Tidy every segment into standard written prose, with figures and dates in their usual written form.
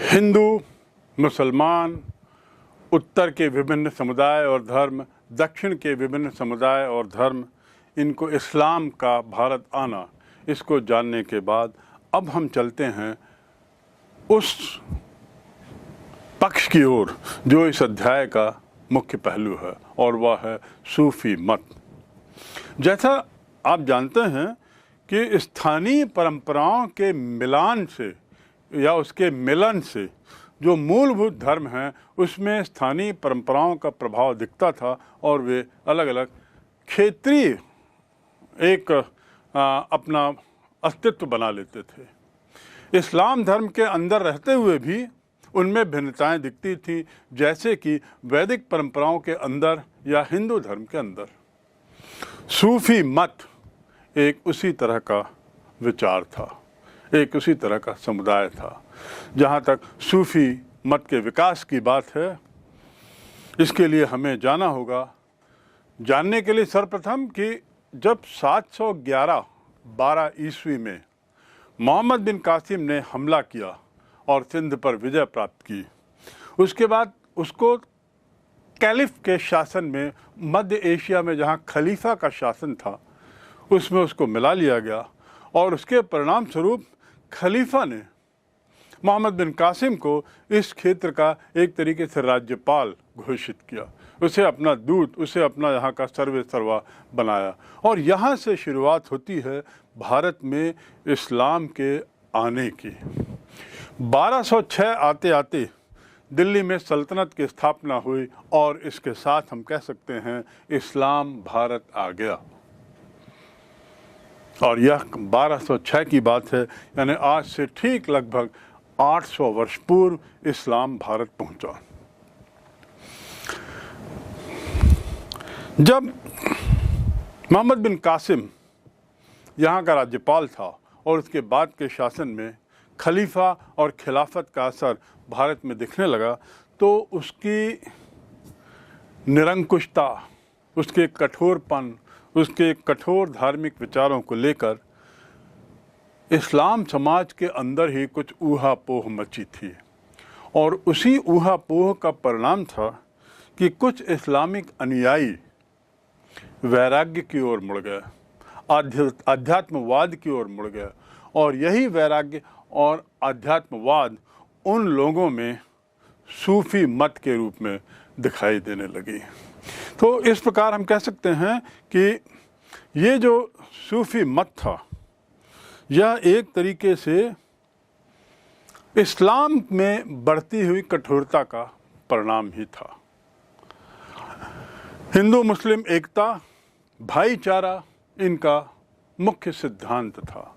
हिंदू, मुसलमान, उत्तर के विभिन्न समुदाय और धर्म, दक्षिण के विभिन्न समुदाय और धर्म, इनको इस्लाम का भारत आना, इसको जानने के बाद अब हम चलते हैं उस पक्ष की ओर जो इस अध्याय का मुख्य पहलू है, और वह है सूफी मत। जैसा आप जानते हैं कि स्थानीय परंपराओं के मिलान से या उसके मिलन से जो मूलभूत धर्म हैं उसमें स्थानीय परंपराओं का प्रभाव दिखता था और वे अलग अलग क्षेत्रीय एक अपना अस्तित्व बना लेते थे। इस्लाम धर्म के अंदर रहते हुए भी उनमें भिन्नताएं दिखती थीं, जैसे कि वैदिक परंपराओं के अंदर या हिंदू धर्म के अंदर। सूफी मत एक उसी तरह का विचार था, एक उसी तरह का समुदाय था। जहाँ तक सूफी मत के विकास की बात है, इसके लिए हमें जाना होगा, जानने के लिए सर्वप्रथम कि जब 711 ईस्वी में मोहम्मद बिन कासिम ने हमला किया और सिंध पर विजय प्राप्त की, उसके बाद उसको कैलिफ के शासन में मध्य एशिया में जहाँ खलीफा का शासन था उसमें उसको मिला लिया गया, और उसके परिणाम स्वरूप खलीफा ने मोहम्मद बिन कासिम को इस क्षेत्र का एक तरीके से राज्यपाल घोषित किया, उसे अपना दूत, उसे अपना यहाँ का सर्वे सर्वा बनाया। और यहाँ से शुरुआत होती है भारत में इस्लाम के आने की। 1206 आते आते दिल्ली में सल्तनत की स्थापना हुई और इसके साथ हम कह सकते हैं इस्लाम भारत आ गया। और यह 1206 की बात है, यानी आज से ठीक लगभग 800 वर्ष पूर्व इस्लाम भारत पहुंचा। जब मोहम्मद बिन कासिम यहाँ का राज्यपाल था और उसके बाद के शासन में खलीफा और खिलाफत का असर भारत में दिखने लगा, तो उसकी निरंकुशता, उसके कठोरपन, उसके कठोर धार्मिक विचारों को लेकर इस्लाम समाज के अंदर ही कुछ ऊहापोह मची थी। और उसी ऊहापोह का परिणाम था कि कुछ इस्लामिक अनुयायी वैराग्य की ओर मुड़ गए, अध्यात्मवाद की ओर मुड़ गए, और यही वैराग्य और अध्यात्मवाद उन लोगों में सूफी मत के रूप में दिखाई देने लगी। तो इस प्रकार हम कह सकते हैं कि ये जो सूफी मत था, यह एक तरीके से इस्लाम में बढ़ती हुई कठोरता का परिणाम ही था। हिंदू मुस्लिम एकता, भाईचारा इनका मुख्य सिद्धांत था।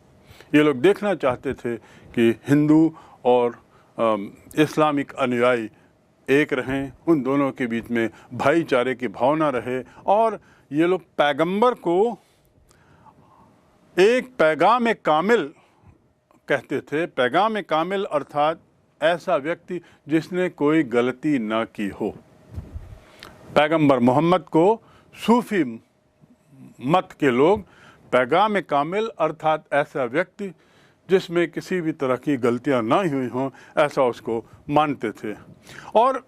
ये लोग देखना चाहते थे कि हिंदू और इस्लामिक अनुयायी एक रहें, उन दोनों के बीच में भाईचारे की भावना रहे, और ये लोग पैगंबर को एक पैगाम कामिल कहते थे। पैगाम कामिल अर्थात ऐसा व्यक्ति जिसने कोई गलती न की हो। पैगंबर मोहम्मद को सूफी मत के लोग पैगाम कामिल अर्थात ऐसा व्यक्ति जिसमें किसी भी तरह की गलतियां ना हुई हों, ऐसा उसको मानते थे और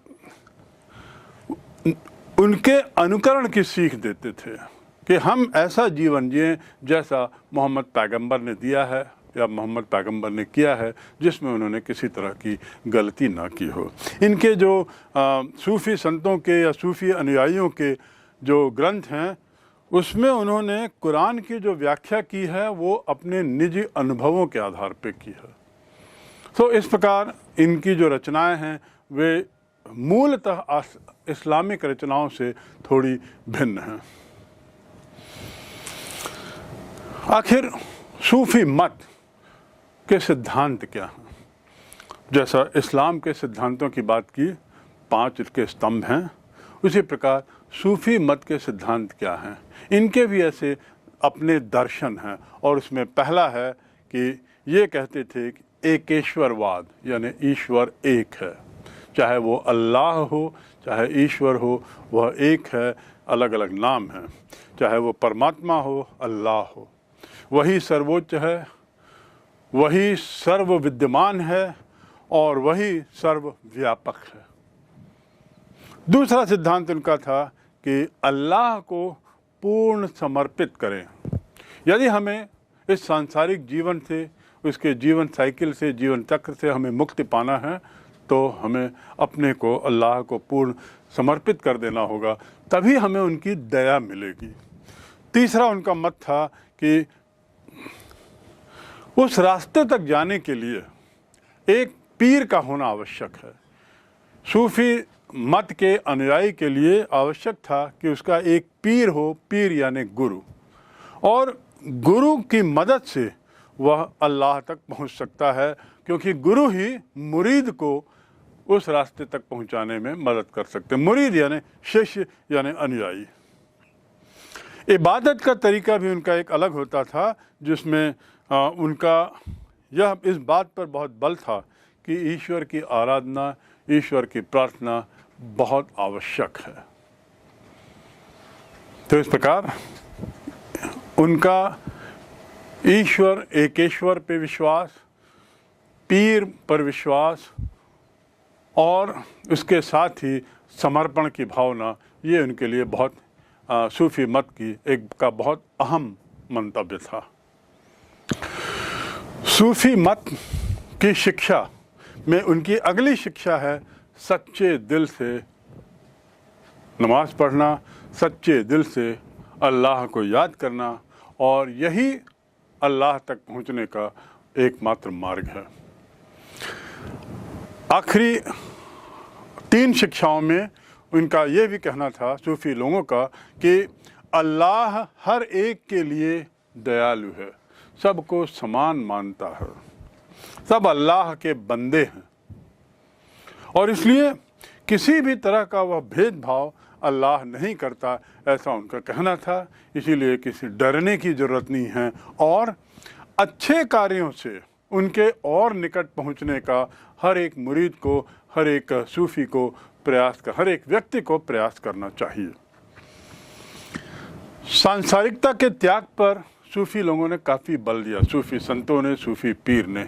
उनके अनुकरण की सीख देते थे कि हम ऐसा जीवन जिएं जैसा मोहम्मद पैगंबर ने दिया है या मोहम्मद पैगंबर ने किया है, जिसमें उन्होंने किसी तरह की गलती ना की हो। इनके जो सूफ़ी संतों के या सूफ़ी अनुयायियों के जो ग्रंथ हैं, उसमें उन्होंने कुरान की जो व्याख्या की है वो अपने निजी अनुभवों के आधार पर की है। तो इस प्रकार इनकी जो रचनाएं हैं वे मूलतः इस्लामिक रचनाओं से थोड़ी भिन्न हैं। आखिर सूफी मत के सिद्धांत क्या हैं? जैसा इस्लाम के सिद्धांतों की बात की, 5 इसके स्तंभ हैं, उसी प्रकार सूफी मत के सिद्धांत क्या हैं? इनके भी ऐसे अपने दर्शन हैं, और उसमें पहला है कि ये कहते थे कि एकेश्वरवाद, यानी ईश्वर एक है, चाहे वो अल्लाह हो चाहे ईश्वर हो, वह एक है, अलग अलग नाम हैं। चाहे वो परमात्मा हो, अल्लाह हो, वही सर्वोच्च है, वही सर्व विद्यमान है, और वही सर्वव्यापक है। दूसरा सिद्धांत उनका था कि अल्लाह को पूर्ण समर्पित करें। यदि हमें इस सांसारिक जीवन से, उसके जीवन साइकिल से, जीवन चक्र से हमें मुक्ति पाना है तो हमें अपने को अल्लाह को पूर्ण समर्पित कर देना होगा, तभी हमें उनकी दया मिलेगी। तीसरा उनका मत था कि उस रास्ते तक जाने के लिए एक पीर का होना आवश्यक है। सूफी मत के अनुयायी के लिए आवश्यक था कि उसका एक पीर हो, पीर यानी गुरु, और गुरु की मदद से वह अल्लाह तक पहुंच सकता है, क्योंकि गुरु ही मुरीद को उस रास्ते तक पहुंचाने में मदद कर सकते हैं। मुरीद यानी शिष्य यानी अनुयायी। इबादत का तरीका भी उनका एक अलग होता था, जिसमें उनका यह इस बात पर बहुत बल था कि ईश्वर की आराधना, ईश्वर की प्रार्थना बहुत आवश्यक है। तो इस प्रकार उनका ईश्वर एकेश्वर पे विश्वास, पीर पर विश्वास और उसके साथ ही समर्पण की भावना, ये उनके लिए बहुत सूफी मत की का बहुत अहम मंतव्य था। सूफी मत की शिक्षा में उनकी अगली शिक्षा है सच्चे दिल से नमाज पढ़ना, सच्चे दिल से अल्लाह को याद करना, और यही अल्लाह तक पहुंचने का एकमात्र मार्ग है। आखिरी 3 शिक्षाओं में उनका यह भी कहना था सूफी लोगों का कि अल्लाह हर एक के लिए दयालु है, सबको समान मानता है, सब अल्लाह के बंदे हैं, और इसलिए किसी भी तरह का वह भेदभाव अल्लाह नहीं करता, ऐसा उनका कहना था। इसीलिए किसी डरने की ज़रूरत नहीं है, और अच्छे कार्यों से उनके और निकट पहुंचने का हर एक मुरीद को, हर एक सूफी को हर एक व्यक्ति को प्रयास करना चाहिए। सांसारिकता के त्याग पर सूफी लोगों ने काफ़ी बल दिया, सूफी संतों ने, सूफी पीर ने।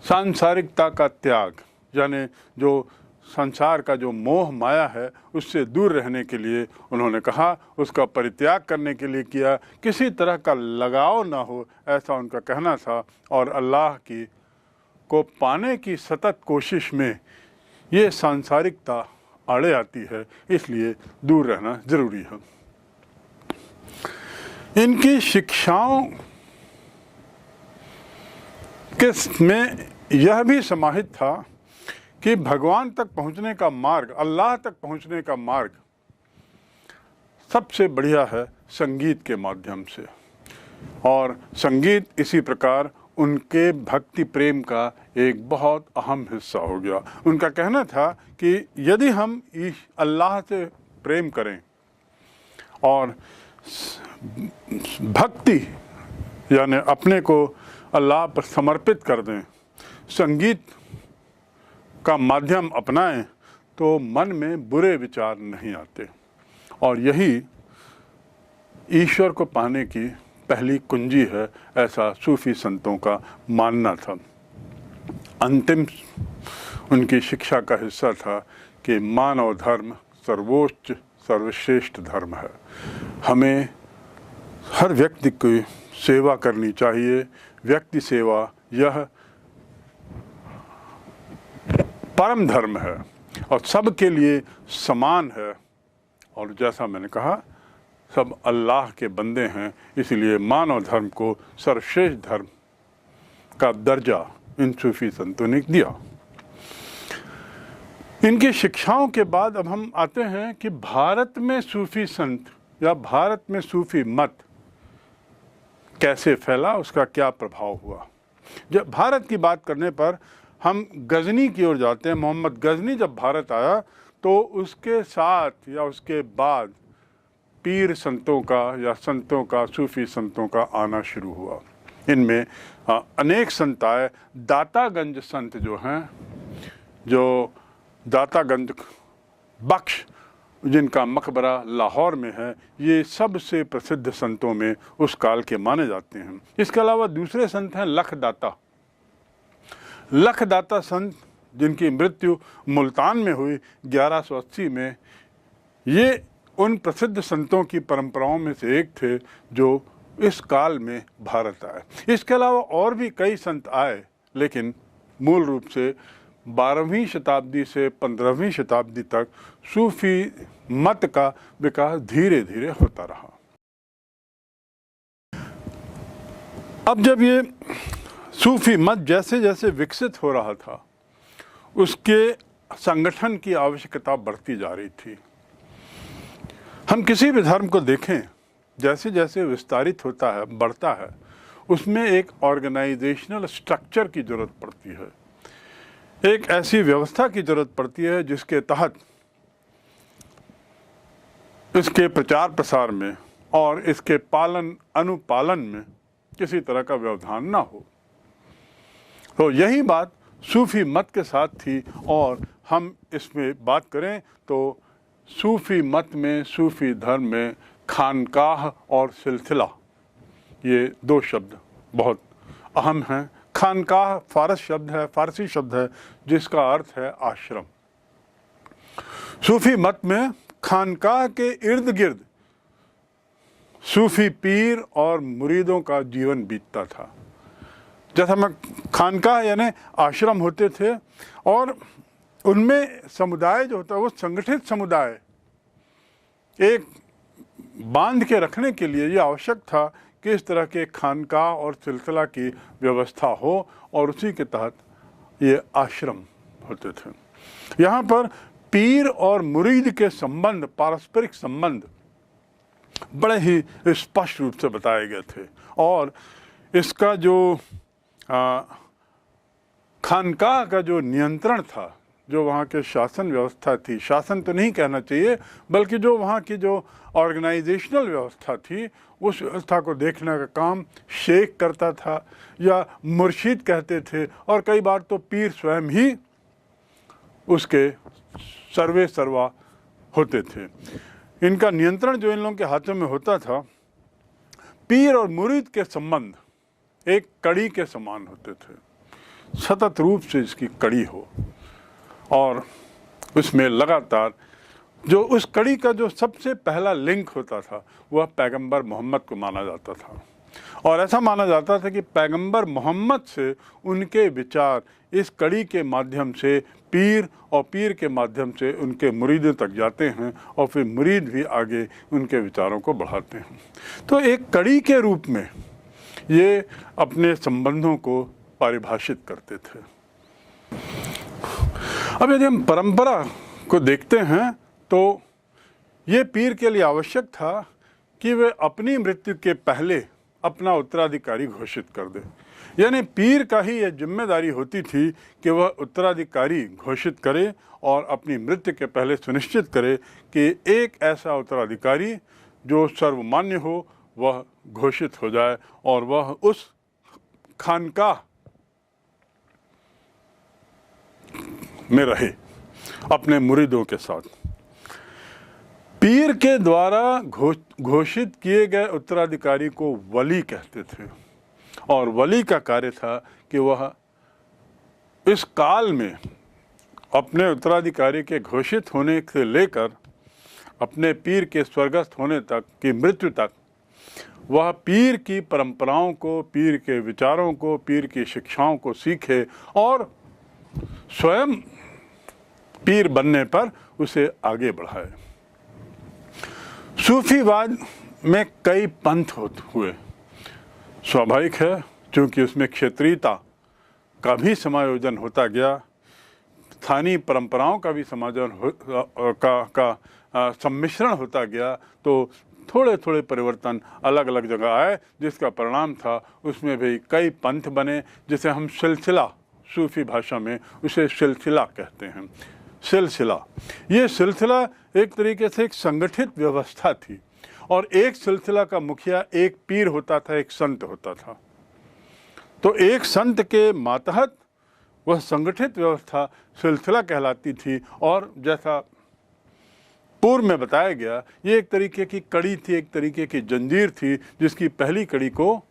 सांसारिकता का त्याग यानी जो संसार का जो मोह माया है उससे दूर रहने के लिए उन्होंने कहा, उसका परित्याग करने के लिए किया, किसी तरह का लगाव ना हो, ऐसा उनका कहना था। और अल्लाह की को पाने की सतत कोशिश में ये सांसारिकता आड़े आती है, इसलिए दूर रहना जरूरी है। इनकी शिक्षाओं के में यह भी समाहित था कि भगवान तक पहुंचने का मार्ग, अल्लाह तक पहुंचने का मार्ग सबसे बढ़िया है संगीत के माध्यम से, और संगीत इसी प्रकार उनके भक्ति प्रेम का एक बहुत अहम हिस्सा हो गया। उनका कहना था कि यदि हम अल्लाह से प्रेम करें और भक्ति यानी अपने को अल्लाह पर समर्पित कर दें, संगीत का माध्यम अपनाएं, तो मन में बुरे विचार नहीं आते, और यही ईश्वर को पाने की पहली कुंजी है, ऐसा सूफी संतों का मानना था। अंतिम उनकी शिक्षा का हिस्सा था कि मानव धर्म सर्वोच्च सर्वश्रेष्ठ धर्म है। हमें हर व्यक्ति की सेवा करनी चाहिए। व्यक्ति सेवा यह परम धर्म है और सबके लिए समान है, और जैसा मैंने कहा सब अल्लाह के बंदे हैं, इसलिए मानव धर्म को सर्वश्रेष्ठ धर्म का दर्जा इन सूफी संतों ने दिया। इनकी शिक्षाओं के बाद अब हम आते हैं कि भारत में सूफी संत या भारत में सूफी मत कैसे फैला, उसका क्या प्रभाव हुआ। जब भारत की बात करने पर हम गजनी की ओर जाते हैं। मोहम्मद गजनी जब भारत आया तो उसके साथ या उसके बाद पीर संतों का या संतों का, सूफी संतों का आना शुरू हुआ। इनमें अनेक संत आए। दातागंज संत जो हैं, जो दातागंज बख्श जिनका मकबरा लाहौर में है, ये सबसे प्रसिद्ध संतों में उस काल के माने जाते हैं। इसके अलावा दूसरे संत हैं लखदाता। लखदाता संत जिनकी मृत्यु मुल्तान में हुई 1180 में, ये उन प्रसिद्ध संतों की परंपराओं में से एक थे जो इस काल में भारत आए। इसके अलावा और भी कई संत आए, लेकिन मूल रूप से 12वीं शताब्दी से 15वीं शताब्दी तक सूफी मत का विकास धीरे धीरे होता रहा। अब जब ये सूफी मत जैसे जैसे विकसित हो रहा था, उसके संगठन की आवश्यकता बढ़ती जा रही थी। हम किसी भी धर्म को देखें, जैसे जैसे विस्तारित होता है, बढ़ता है, उसमें एक ऑर्गेनाइजेशनल स्ट्रक्चर की जरूरत पड़ती है, एक ऐसी व्यवस्था की जरूरत पड़ती है जिसके तहत इसके प्रचार प्रसार में और इसके पालन अनुपालन में किसी तरह का व्यवधान ना हो। तो यही बात सूफी मत के साथ थी। और हम इसमें बात करें तो सूफी मत में, सूफी धर्म में खानकाह और सिलसिला, ये दो शब्द बहुत अहम हैं। खानकाह फारसी शब्द है जिसका अर्थ है आश्रम। सूफी मत में खानकाह के इर्द गिर्द सूफी पीर और मुरीदों का जीवन बीतता था। जैसा मैं, खानकाह यानी आश्रम होते थे और उनमें समुदाय जो होता है वो संगठित समुदाय एक बांध के रखने के लिए ये आवश्यक था कि इस तरह के खानकाह और सिलसिला की व्यवस्था हो और उसी के तहत ये आश्रम होते थे। यहाँ पर पीर और मुरीद के संबंध, पारस्परिक संबंध बड़े ही स्पष्ट रूप से बताए गए थे। और इसका जो खानकाह का जो नियंत्रण था, जो वहाँ के शासन व्यवस्था थी, शासन तो नहीं कहना चाहिए बल्कि जो वहाँ की जो ऑर्गेनाइजेशनल व्यवस्था थी, उस व्यवस्था को देखने का काम शेख करता था या मुर्शिद कहते थे, और कई बार तो पीर स्वयं ही उसके सर्वे सर्वा होते थे। इनका नियंत्रण जो इन लोगों के हाथों में होता था, पीर और मुरीद के संबंध एक कड़ी के समान होते थे, सतत रूप से इसकी कड़ी हो और उसमें लगातार जो उस कड़ी का जो सबसे पहला लिंक होता था वह पैगंबर मोहम्मद को माना जाता था। और ऐसा माना जाता था कि पैगंबर मोहम्मद से उनके विचार इस कड़ी के माध्यम से पीर और पीर के माध्यम से उनके मुरीदों तक जाते हैं और फिर मुरीद भी आगे उनके विचारों को बढ़ाते हैं। तो एक कड़ी के रूप में ये अपने संबंधों को परिभाषित करते थे। अब यदि हम परंपरा को देखते हैं तो ये पीर के लिए आवश्यक था कि वे अपनी मृत्यु के पहले अपना उत्तराधिकारी घोषित कर दे। यानी पीर का ही यह जिम्मेदारी होती थी कि वह उत्तराधिकारी घोषित करे और अपनी मृत्यु के पहले सुनिश्चित करे कि एक ऐसा उत्तराधिकारी जो सर्वमान्य हो वह घोषित हो जाए और वह उस खानकाह में रहे अपने मुरीदों के साथ। पीर के द्वारा घोषित किए गए उत्तराधिकारी को वली कहते थे और वली का कार्य था कि वह इस काल में अपने उत्तराधिकारी के घोषित होने से लेकर अपने पीर के स्वर्गस्थ होने तक की मृत्यु तक वह पीर की परंपराओं को, पीर के विचारों को, पीर की शिक्षाओं को सीखे और स्वयं पीर बनने पर उसे आगे बढ़ाए। सूफीवाद में कई पंथ हुए। स्वाभाविक है, क्योंकि उसमें क्षेत्रीयता का भी समायोजन होता गया, स्थानीय परंपराओं का भी सम्मिश्रण होता गया, तो थोड़े थोड़े परिवर्तन अलग अलग जगह आए, जिसका परिणाम था उसमें भी कई पंथ बने, जिसे हम सिलसिला, सूफी भाषा में उसे सिलसिला कहते हैं। सिलसिला, ये सिलसिला एक तरीके से एक संगठित व्यवस्था थी और एक सिलसिला का मुखिया एक पीर होता था, एक संत होता था। तो एक संत के मातहत वह संगठित व्यवस्था सिलसिला कहलाती थी। और जैसा पूर्व में बताया गया, ये एक तरीके की कड़ी थी, एक तरीके की जंजीर थी, जिसकी पहली कड़ी को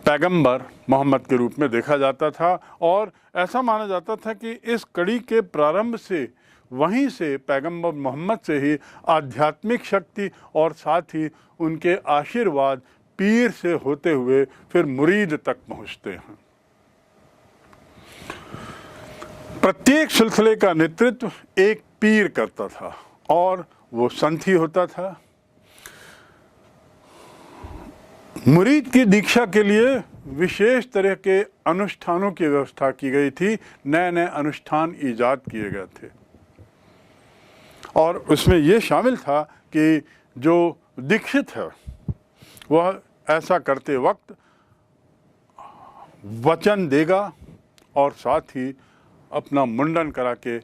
पैगंबर मोहम्मद के रूप में देखा जाता था और ऐसा माना जाता था कि इस कड़ी के प्रारंभ से, वहीं से पैगंबर मोहम्मद से ही आध्यात्मिक शक्ति और साथ ही उनके आशीर्वाद पीर से होते हुए फिर मुरीद तक पहुंचते हैं। प्रत्येक सिलसिले का नेतृत्व एक पीर करता था और वो संत ही होता था। मुरीद की दीक्षा के लिए विशेष तरह के अनुष्ठानों की व्यवस्था की गई थी, नए नए अनुष्ठान ईजाद किए गए थे और उसमें ये शामिल था कि जो दीक्षित है वह ऐसा करते वक्त वचन देगा और साथ ही अपना मुंडन करा के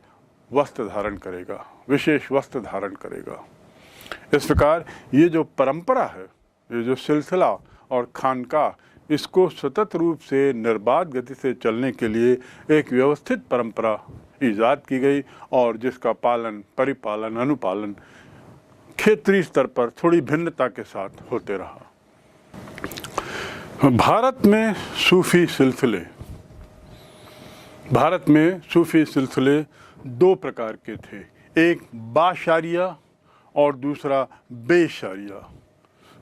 वस्त्र धारण करेगा, विशेष वस्त्र धारण करेगा। इस प्रकार ये जो परंपरा है, ये जो सिलसिला और खानका, इसको सतत रूप से निर्बाध गति से चलने के लिए एक व्यवस्थित परंपरा ईजाद की गई और जिसका पालन, परिपालन, अनुपालन क्षेत्रीय स्तर पर थोड़ी भिन्नता के साथ होते रहा। भारत में सूफी सिलसिले दो प्रकार के थे, एक बाशारिया और दूसरा बेशारिया।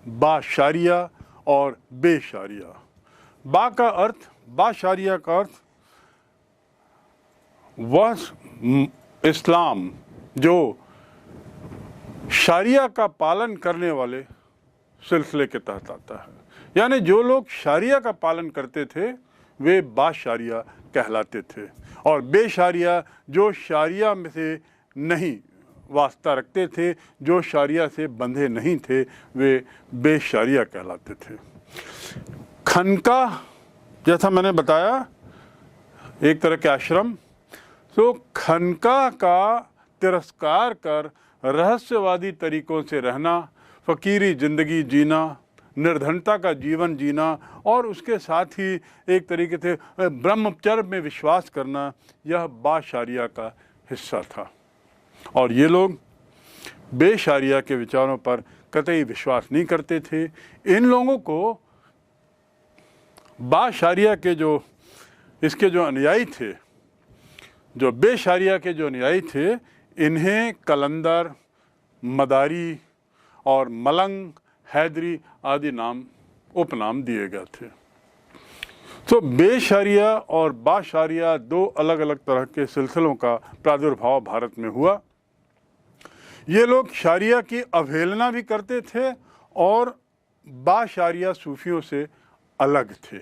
बाशारिया और बेशारिया। बाशारिया का अर्थ वह इस्लाम जो शारिया का पालन करने वाले सिलसिले के तहत आता है, यानी जो लोग शारिया का पालन करते थे वे बाशारिया कहलाते थे और बेशारिया जो शारिया में से नहीं वास्ता रखते थे, जो शारिया से बंधे नहीं थे, वे बेशारिया कहलाते थे। खनका, जैसा मैंने बताया, एक तरह के आश्रम, तो खनका का तिरस्कार कर रहस्यवादी तरीकों से रहना, फ़कीरी ज़िंदगी जीना, निर्धनता का जीवन जीना और उसके साथ ही एक तरीके से ब्रह्मचर्य में विश्वास करना, यह बाशारिया का हिस्सा था। और ये लोग बेशारिया के विचारों पर कतई विश्वास नहीं करते थे। इन लोगों को बाशारिया के इसके जो अनुयायी थे, जो बेशारिया के जो अनुयायी थे, इन्हें कलंदर, मदारी और मलंग, हैदरी आदि उपनाम दिए गए थे। तो बेशारिया और बाशारिया दो अलग अलग तरह के सिलसिलों का प्रादुर्भाव भारत में हुआ। ये लोग शारिया की अवहेलना भी करते थे और बाशारिया सूफियों से अलग थे।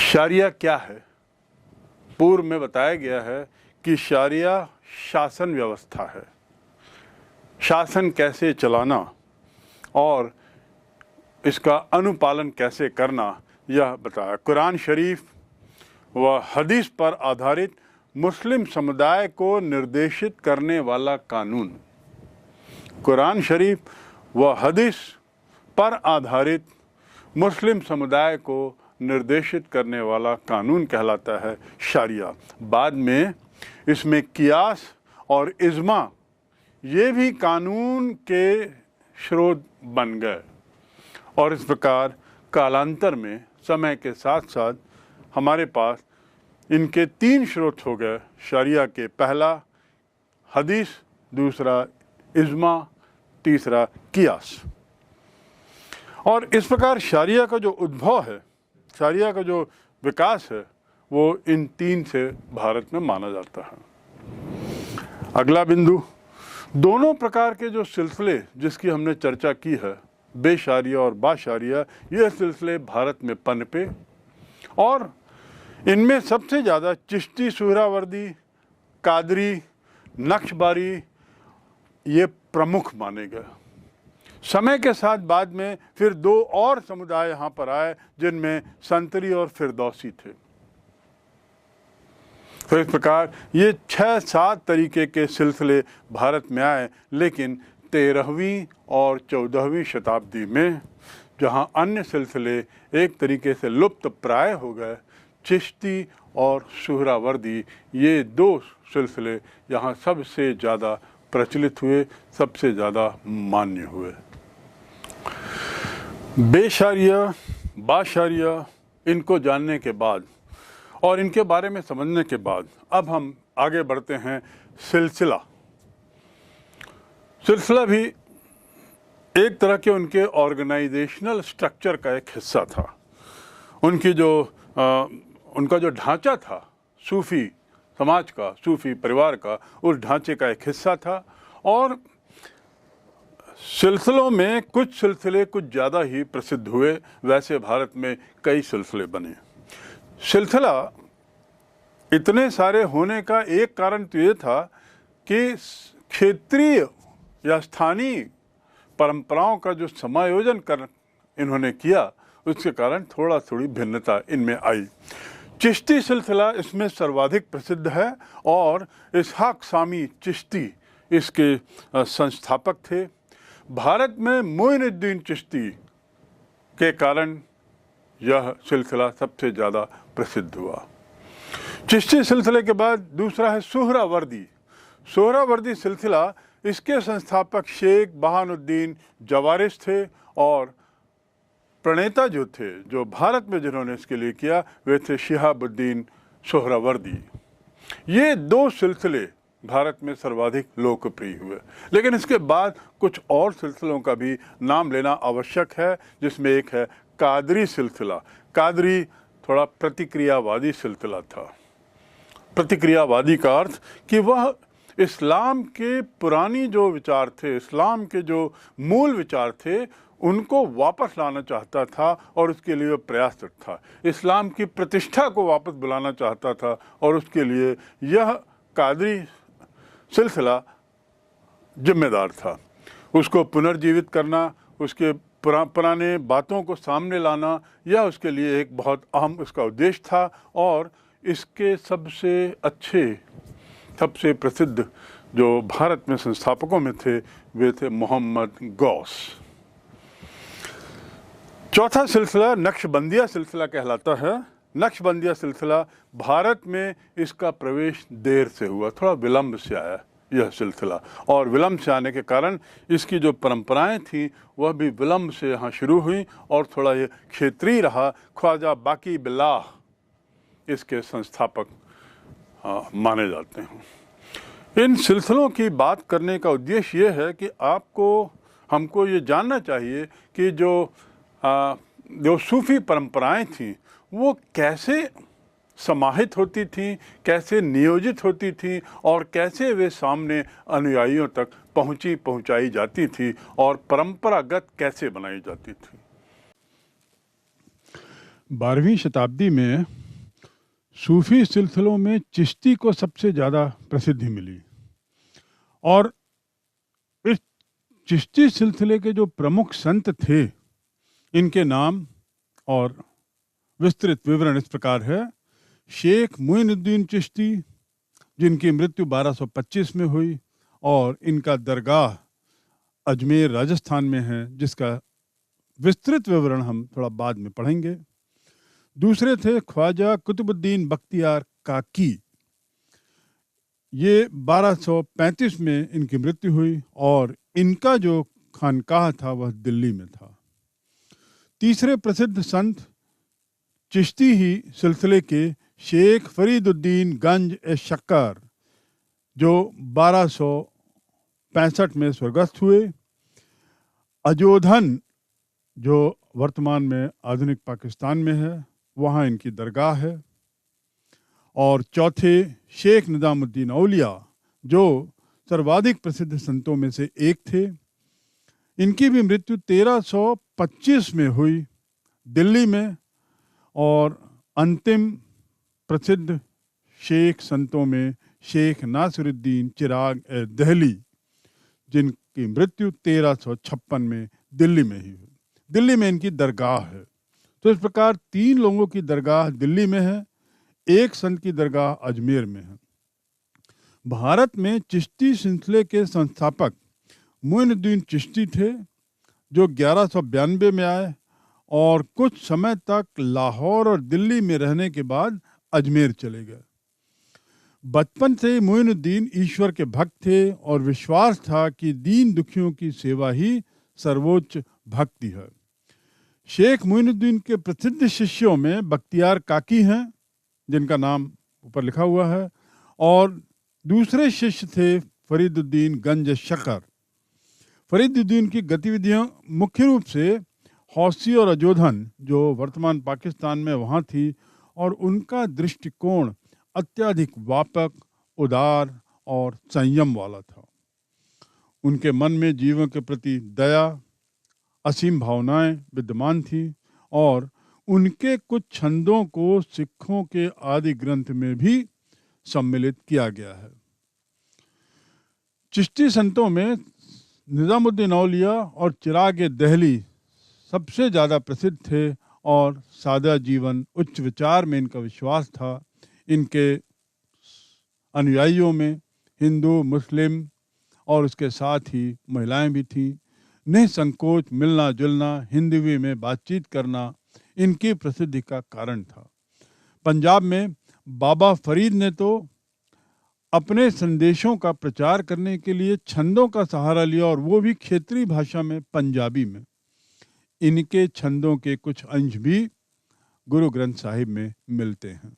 शारिया क्या है? पूर्व में बताया गया है कि शारिया शासन व्यवस्था है, शासन कैसे चलाना और इसका अनुपालन कैसे करना यह बताया। कुरान शरीफ व हदीस पर आधारित मुस्लिम समुदाय को निर्देशित करने वाला कानून, कुरान शरीफ व हदीस पर आधारित मुस्लिम समुदाय को निर्देशित करने वाला कानून कहलाता है शारिया। बाद में इसमें कियास और इज्मा ये भी कानून के स्रोत बन गए और इस प्रकार कालांतर में समय के साथ साथ हमारे पास इनके तीन स्रोत हो गए, शरिया के पहला हदीस, दूसरा इज्मा, तीसरा कियास। और इस प्रकार शरिया का जो उद्भव है, शरिया का जो विकास है, वो इन तीन से भारत में माना जाता है। अगला बिंदु, दोनों प्रकार के जो सिलसिले जिसकी हमने चर्चा की है, बेशारिया और बाशारिया, ये सिलसिले भारत में पनपे और इनमें सबसे ज़्यादा चिश्ती, सुहरावर्दी, कादरी, नक्शबारी ये प्रमुख माने गए। समय के साथ बाद में फिर दो और समुदाय यहाँ पर आए जिनमें संतरी और फिरदौसी थे। तो इस प्रकार ये 6-7 तरीके के सिलसिले भारत में आए, लेकिन 13वीं और 14वीं शताब्दी में जहाँ अन्य सिलसिले एक तरीके से लुप्त प्राय हो गए, चिश्ती और सुहरावर्दी ये दो सिलसिले यहाँ सबसे ज़्यादा प्रचलित हुए, सबसे ज़्यादा मान्य हुए। बेशारिया, बाशारिया, इनको जानने के बाद और इनके बारे में समझने के बाद अब हम आगे बढ़ते हैं। सिलसिला भी एक तरह के उनके ऑर्गेनाइजेशनल स्ट्रक्चर का एक हिस्सा था। उनका जो ढांचा था सूफी समाज का, सूफी परिवार का, उस ढांचे का एक हिस्सा था। और सिलसिलों में कुछ सिलसिले कुछ ज़्यादा ही प्रसिद्ध हुए, वैसे भारत में कई सिलसिले बने। सिलसिला इतने सारे होने का एक कारण तो ये था कि क्षेत्रीय या स्थानीय परंपराओं का जो समायोजन कर इन्होंने किया, उसके कारण थोड़ी भिन्नता इनमें आई। चिश्ती सिलसिला इसमें सर्वाधिक प्रसिद्ध है और इसहाक सामी चिश्ती इसके संस्थापक थे। भारत में मोइनुद्दीन चिश्ती के कारण यह सिलसिला सबसे ज़्यादा प्रसिद्ध हुआ। चिश्ती सिलसिले के बाद दूसरा है सोहरावर्दी। सोहरावर्दी सिलसिला, इसके संस्थापक शेख बहानुद्दीन जवारिस थे और प्रणेता जो थे, जो भारत में जिन्होंने इसके लिए किया, वे थे शिहाबुद्दीन सोहरावर्दी। ये दो सिलसिले भारत में सर्वाधिक लोकप्रिय हुए। लेकिन इसके बाद कुछ और सिलसिलों का भी नाम लेना आवश्यक है, जिसमें एक है कादरी सिलसिला। कादरी थोड़ा प्रतिक्रियावादी सिलसिला था। प्रतिक्रियावादी का अर्थ कि वह इस्लाम के पुरानी जो विचार थे, इस्लाम के जो मूल विचार थे, उनको वापस लाना चाहता था और उसके लिए प्रयासरत था। इस्लाम की प्रतिष्ठा को वापस बुलाना चाहता था और उसके लिए यह कादरी सिलसिला जिम्मेदार था। उसको पुनर्जीवित करना, उसके पुराने बातों को सामने लाना, यह उसके लिए एक बहुत अहम उसका उद्देश्य था। और इसके सबसे अच्छे, सबसे प्रसिद्ध जो भारत में संस्थापकों में थे, वे थे मोहम्मद गौस। चौथा सिलसिला नक्शबंदिया सिलसिला कहलाता है। नक्शबंदिया सिलसिला भारत में इसका प्रवेश देर से हुआ, थोड़ा विलंब से आया यह सिलसिला, और विलंब से आने के कारण इसकी जो परंपराएं थीं वह भी विलंब से यहाँ शुरू हुई और थोड़ा ये क्षेत्रीय रहा। ख्वाजा बाकी बिल्लाह इसके संस्थापक माने जाते हैं। इन सिलसिलों की बात करने का उद्देश्य ये है कि हमको ये जानना चाहिए कि जो सूफी परंपराएं थीं वो कैसे समाहित होती थीं, कैसे नियोजित होती थीं और कैसे वे सामने अनुयायियों तक पहुंचाई जाती थी और परंपरागत कैसे बनाई जाती थी। 12वीं शताब्दी में सूफी सिलसिलों में चिश्ती को सबसे ज़्यादा प्रसिद्धि मिली और इस चिश्ती सिलसिले के जो प्रमुख संत थे, इनके नाम और विस्तृत विवरण इस प्रकार है। शेख मोइनुद्दीन चिश्ती, जिनकी मृत्यु 1225 में हुई और इनका दरगाह अजमेर राजस्थान में है, जिसका विस्तृत विवरण हम थोड़ा बाद में पढ़ेंगे। दूसरे थे ख्वाजा कुतुबुद्दीन बख्तियार काकी। ये 1235 में इनकी मृत्यु हुई और इनका जो खानकाह था वह दिल्ली में था। तीसरे प्रसिद्ध संत चिश्ती ही सिलसिले के शेख फरीदुद्दीन गंज ए शक्कर, जो 1265 में स्वर्गस्थ हुए। अजोधन, जो वर्तमान में आधुनिक पाकिस्तान में है, वहाँ इनकी दरगाह है। और चौथे शेख निजामुद्दीन औलिया, जो सर्वाधिक प्रसिद्ध संतों में से एक थे। इनकी भी मृत्यु 1325 में हुई दिल्ली में। और अंतिम प्रसिद्ध शेख संतों में शेख नासिरुद्दीन चिराग ए दहली, जिनकी मृत्यु 1356 में दिल्ली में ही हुई। दिल्ली में इनकी दरगाह है। तो इस प्रकार 3 लोगों की दरगाह दिल्ली में है, एक संत की दरगाह अजमेर में है। भारत में चिश्ती सिलसिले के संस्थापक मोइनुद्दीन चिश्ती थे, जो 1192 में आए और कुछ समय तक लाहौर और दिल्ली में रहने के बाद अजमेर चले गए। बचपन से मोइनुद्दीन ईश्वर के भक्त थे और विश्वास था कि दीन दुखियों की सेवा ही सर्वोच्च भक्ति है। शेख मोइनुद्दीन के प्रसिद्ध शिष्यों में बख्तियार काकी हैं, जिनका नाम ऊपर लिखा हुआ है, और दूसरे शिष्य थे फरीदुद्दीन गंज शकर। फरीदुद्दीन की गतिविधियां मुख्य रूप से हौसी और अजोधन, जो वर्तमान पाकिस्तान में वहाँ थी, और उनका दृष्टिकोण अत्यधिक व्यापक, उदार और संयम वाला था। उनके मन में जीवन के प्रति दया, असीम भावनाएं विद्यमान थी, और उनके कुछ छंदों को सिखों के आदि ग्रंथ में भी सम्मिलित किया गया है। चिश्ती संतों में निज़ामुद्दीन औलिया और चिराग दहली सबसे ज़्यादा प्रसिद्ध थे, और सादा जीवन, उच्च विचार में इनका विश्वास था। इनके अनुयायियों में हिंदू, मुस्लिम और उसके साथ ही महिलाएं भी थीं। निसंकोच मिलना जुलना, हिंदवी में बातचीत करना इनकी प्रसिद्धि का कारण था। पंजाब में बाबा फरीद ने तो अपने संदेशों का प्रचार करने के लिए छंदों का सहारा लिया, और वो भी क्षेत्रीय भाषा में, पंजाबी में। इनके छंदों के कुछ अंश भी गुरु ग्रंथ साहिब में मिलते हैं।